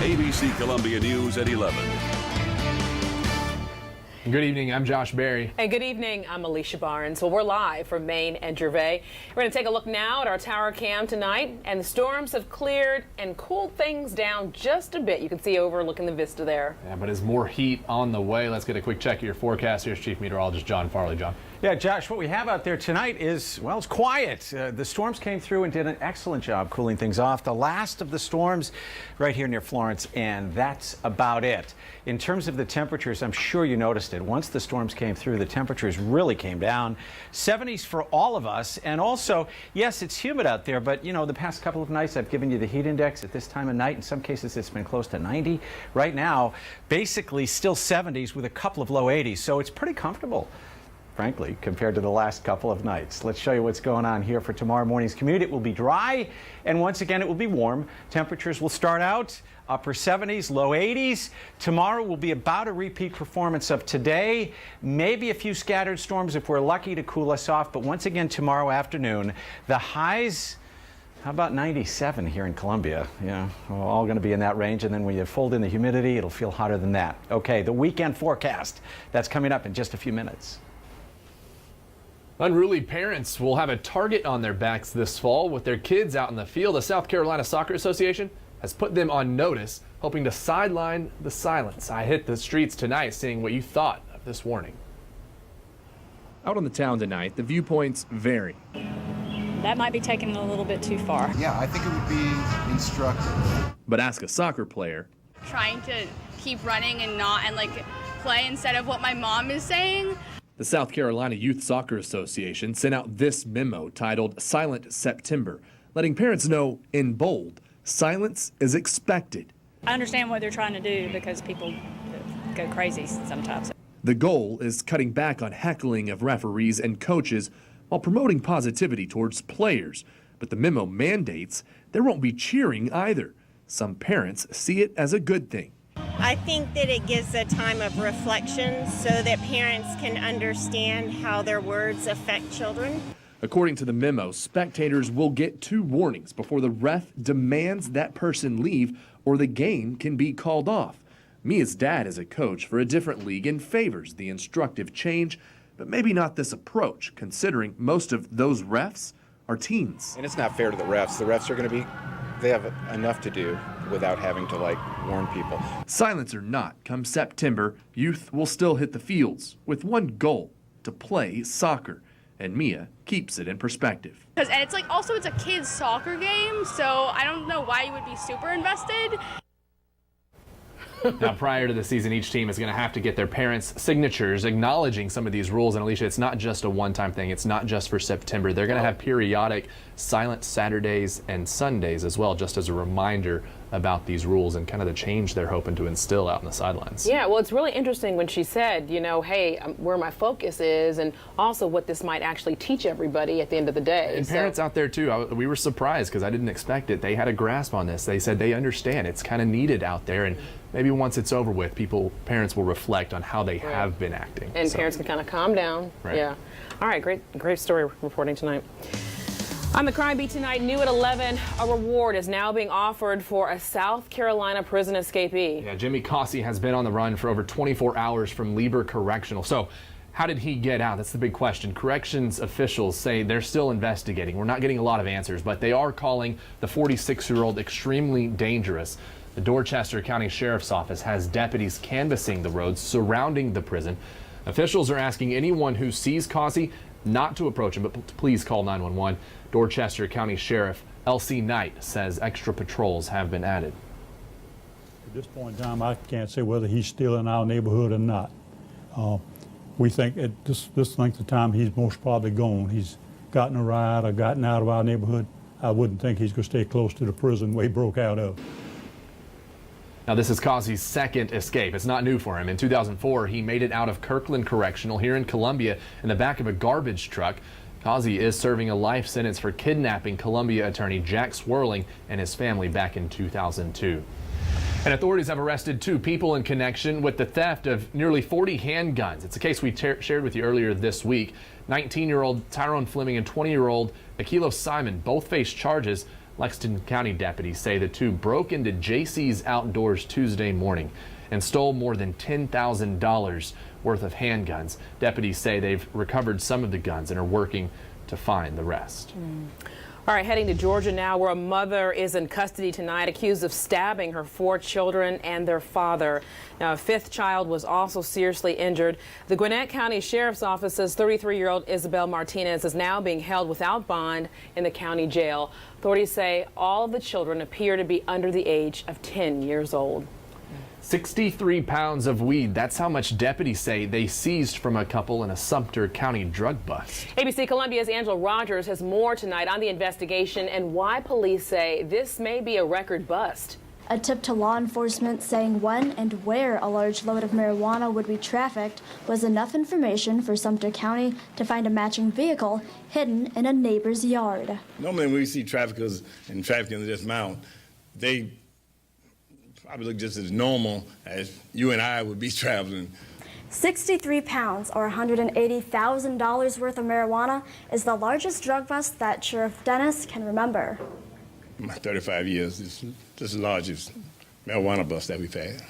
ABC Columbia News at 11. Good evening, I'm Josh Berry. And good evening, I'm Alecia Barnes. Well, we're live from Maine and Gervais. We're going to take a look now at our tower cam tonight, and the storms have cleared and cooled things down just a bit. You can see overlooking the vista there. Yeah, but is more heat on the way? Let's get a quick check of your forecast. Here's Chief Meteorologist John Farley. John. Yeah, Josh, what we have out there tonight is, well, it's quiet. The storms came through and did an excellent job cooling things off. The last of the storms right here near Florence, and that's about it. In terms of the temperatures, I'm sure you noticed it. Once the storms came through, the temperatures really came down. 70s for all of us. And also, yes, it's humid out there, but, you know, the past couple of nights I've given you the heat index at this time of night. In some cases, it's been close to 90. Right now, basically still 70s with a couple of low 80s. So it's pretty comfortable, frankly, compared to the last couple of nights. Let's show you what's going on here for tomorrow morning's commute. It will be dry, and once again, it will be warm. Temperatures will start out upper 70s, low 80s. Tomorrow will be about a repeat performance of today. Maybe a few scattered storms if we're lucky to cool us off, but once again, tomorrow afternoon, the highs, how about 97 here in Columbia? Yeah, we're all going to be in that range, and then when you fold in the humidity, it'll feel hotter than that. Okay, the weekend forecast, that's coming up in just a few minutes. Unruly parents will have a target on their backs this fall with their kids out in the field. The South Carolina Soccer Association has put them on notice, hoping to sideline the silence. I hit the streets tonight seeing what you thought of this warning. Out on the town tonight, the viewpoints vary. That might be taken a little bit too far. Yeah, I think it would be instructive. But ask a soccer player. Trying to keep running and play instead of what my mom is saying. The South Carolina Youth Soccer Association sent out this memo titled Silent September, letting parents know in bold, silence is expected. I understand what they're trying to do because people go crazy sometimes. The goal is cutting back on heckling of referees and coaches while promoting positivity towards players. But the memo mandates there won't be cheering either. Some parents see it as a good thing. I think that it gives a time of reflection so that parents can understand how their words affect children. According to the memo, spectators will get 2 warnings before the ref demands that person leave or the game can be called off. Mia's dad is a coach for a different league and favors the instructive change, but maybe not this approach, considering most of those refs are teens. And it's not fair to the refs. The refs are they have enough to do without having to warn people. Silence or not, come September, youth will still hit the fields with one goal: to play soccer. And Mia keeps it in perspective. And it's it's a kid's soccer game, so I don't know why you would be super invested. Now, prior to the season, each team is going to have to get their parents' signatures acknowledging some of these rules. And Alecia, it's not just a one-time thing. It's not just for September. They're going to have periodic silent Saturdays and Sundays as well, just as a reminder about these rules and kind of the change they're hoping to instill out in the sidelines. Yeah, well, it's really interesting when she said, you know, hey, where my focus is, and also what this might actually teach everybody at the end of the day. And parents out there, too, we were surprised because I didn't expect it. They had a grasp on this. They said they understand it's kind of needed out there, and maybe once it's over with, parents will reflect on how they have been acting. And parents can kind of calm down. Right. Yeah. All right, great story reporting tonight. On the crime beat tonight, new at 11, a reward is now being offered for a South Carolina prison escapee. Yeah, Jimmy Cossey has been on the run for over 24 hours from Lieber Correctional. So how did he get out? That's the big question. Corrections officials say they're still investigating. We're not getting a lot of answers, but they are calling the 46-year-old extremely dangerous. The Dorchester County Sheriff's Office has deputies canvassing the roads surrounding the prison. Officials are asking anyone who sees Cossey not to approach him, but to please call 911. Dorchester County Sheriff L.C. Knight says extra patrols have been added. At this point in time, I can't say whether he's still in our neighborhood or not. We think at this length of time he's most probably gone. He's gotten a ride or gotten out of our neighborhood. I wouldn't think he's going to stay close to the prison where he broke out of. Now, this is Cossey's second escape. It's not new for him. In 2004, he made it out of Kirkland Correctional here in Columbia in the back of a garbage truck. Cossey is serving a life sentence for kidnapping Columbia attorney Jack Swerling and his family back in 2002. And authorities have arrested 2 people in connection with the theft of nearly 40 handguns. It's a case we shared with you earlier this week. 19-year-old Tyrone Fleming and 20-year-old Akilo Simon both face charges Lexington County deputies say the two broke into JC's Outdoors Tuesday morning and stole more than $10,000 worth of handguns. Deputies say they've recovered some of the guns and are working to find the rest. All right, heading to Georgia now, where a mother is in custody tonight accused of stabbing her 4 children and their father. Now, a 5th child was also seriously injured. The Gwinnett County Sheriff's Office says 33-year-old Isabel Martinez is now being held without bond in the county jail. Authorities say all of the children appear to be under the age of 10 years old. 63 pounds of weed. That's how much deputies say they seized from a couple in a Sumter County drug bust. ABC Columbia's Angela Rogers has more tonight on the investigation and why police say this may be a record bust. A tip to law enforcement saying when and where a large load of marijuana would be trafficked was enough information for Sumter County to find a matching vehicle hidden in a neighbor's yard. Normally when we see traffickers and trafficking in this amount, they probably look just as normal as you and I would be traveling. 63 pounds or $180,000 worth of marijuana is the largest drug bust that Sheriff Dennis can remember. In my 35 years, this is the largest marijuana bust that we've had.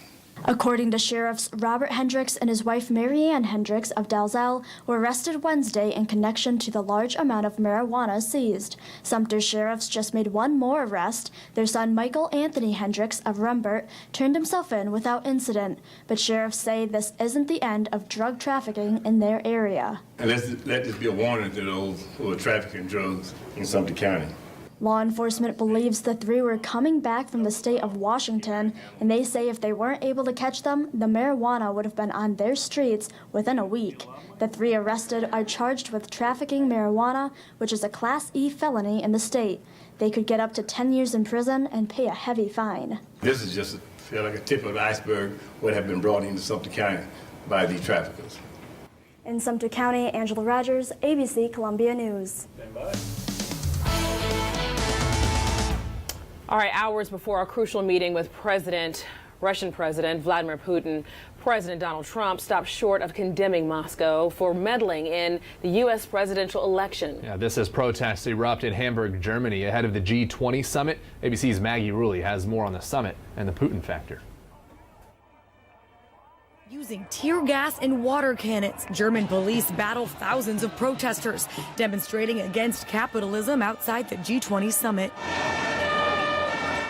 According to Sheriffs Robert Hendricks and his wife Marianne Hendricks of Dalzell were arrested Wednesday in connection to the large amount of marijuana seized. Sumter sheriffs just made one more arrest. Their son Michael Anthony Hendricks of Rembert turned himself in without incident, but sheriffs say this isn't the end of drug trafficking in their area. And let this be a warning to those who are trafficking drugs in Sumter County. Law enforcement believes the 3 were coming back from the state of Washington, and they say if they weren't able to catch them, the marijuana would have been on their streets within a week. The 3 arrested are charged with trafficking marijuana, which is a Class E felony in the state. They could get up to 10 years in prison and pay a heavy fine. This is just feel like a tip of the iceberg what have been brought into Sumter County by these traffickers. In Sumter County, Angela Rogers, ABC Columbia News. Stand by. All right, hours before a crucial meeting with Russian President Vladimir Putin, President Donald Trump stopped short of condemning Moscow for meddling in the U.S. presidential election. Yeah, this as protests erupt in Hamburg, Germany, ahead of the G20 summit. ABC's Maggie Rulli has more on the summit and the Putin factor. Using tear gas and water cannons, German police battle thousands of protesters demonstrating against capitalism outside the G20 summit.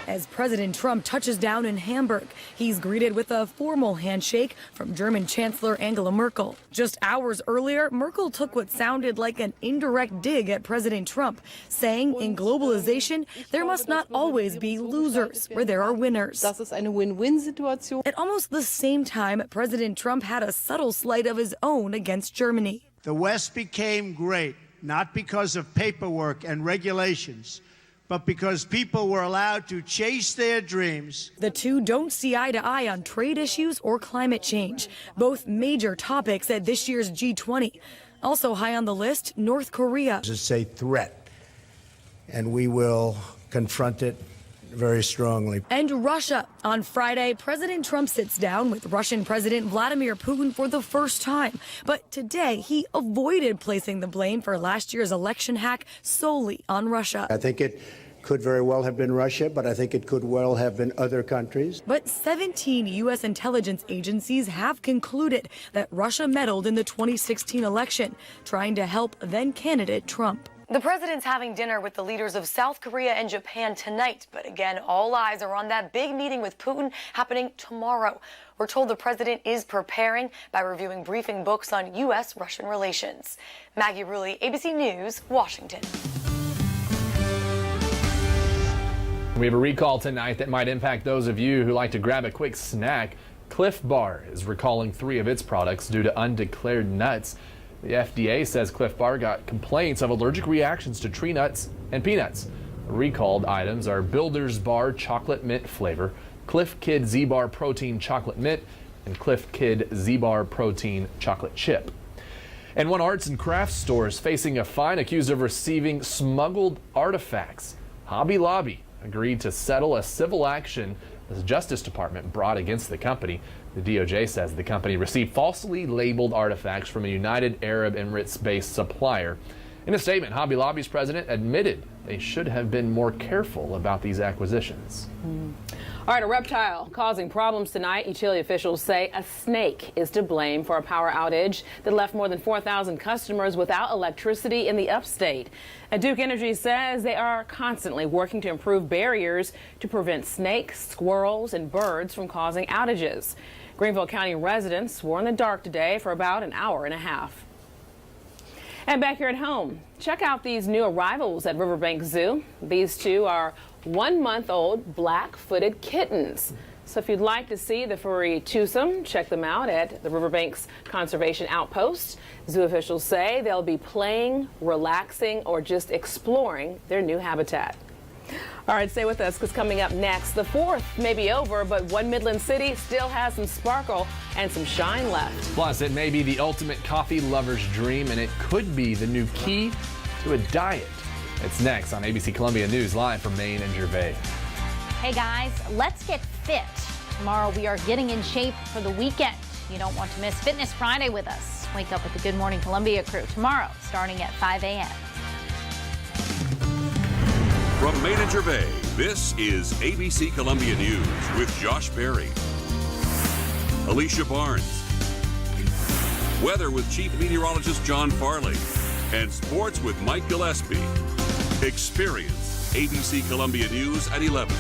As President Trump touches down in Hamburg, he's greeted with a formal handshake from German Chancellor Angela Merkel. Just hours earlier, Merkel took what sounded like an indirect dig at President Trump, saying in globalization, there must not always be losers where there are winners. Das ist eine Win-Win-Situation. At almost the same time, President Trump had a subtle slight of his own against Germany. The West became great, not because of paperwork and regulations, but because people were allowed to chase their dreams. The two don't see eye to eye on trade issues or climate change, both major topics at this year's G20. Also high on the list, North Korea. It's a threat, and we will confront it very strongly. And Russia. On Friday, President Trump sits down with Russian President Vladimir Putin for the first time. But today, he avoided placing the blame for last year's election hack solely on Russia. I think it could very well have been Russia, but I think it could well have been other countries. But 17 U.S. intelligence agencies have concluded that Russia meddled in the 2016 election, trying to help then-candidate Trump. The president's having dinner with the leaders of South Korea and Japan tonight. But again, all eyes are on that big meeting with Putin happening tomorrow. We're told the president is preparing by reviewing briefing books on U.S.-Russian relations. Maggie Rulli, ABC News, Washington. We have a recall tonight that might impact those of you who like to grab a quick snack. Cliff Bar is recalling 3 of its products due to undeclared nuts. The FDA says Cliff Bar got complaints of allergic reactions to tree nuts and peanuts. Recalled items are Builder's Bar Chocolate Mint flavor, Cliff Kid Z-Bar Protein Chocolate Mint, and Cliff Kid Z-Bar Protein Chocolate Chip. And one arts and crafts store is facing a fine accused of receiving smuggled artifacts. Hobby Lobby agreed to settle a civil action the Justice Department brought against the company. The DOJ says the company received falsely labeled artifacts from a United Arab Emirates-based supplier. In a statement, Hobby Lobby's president admitted they should have been more careful about these acquisitions. All right, a reptile causing problems tonight. Utility officials say a snake is to blame for a power outage that left more than 4,000 customers without electricity in the upstate. And Duke Energy says they are constantly working to improve barriers to prevent snakes, squirrels, and birds from causing outages. Greenville County residents were in the dark today for about an hour and a half. And back here at home, check out these new arrivals at Riverbank Zoo. These two are 1-month-old black-footed kittens. So if you'd like to see the furry twosome, check them out at the Riverbanks Conservation Outpost. Zoo officials say they'll be playing, relaxing, or just exploring their new habitat. All right, stay with us because coming up next, the 4th may be over, but one Midland city still has some sparkle and some shine left. Plus, it may be the ultimate coffee lover's dream, and it could be the new key to a diet. It's next on ABC Columbia News, live from Maine and Gervais. Hey guys, let's get fit. Tomorrow we are getting in shape for the weekend. You don't want to miss Fitness Friday with us. Wake up with the Good Morning Columbia crew tomorrow, starting at 5 a.m. From Maine and Gervais, this is ABC Columbia News with Josh Berry, Alecia Barnes, weather with Chief Meteorologist John Farley, and sports with Mike Gillespie. Experience ABC Columbia News at 11.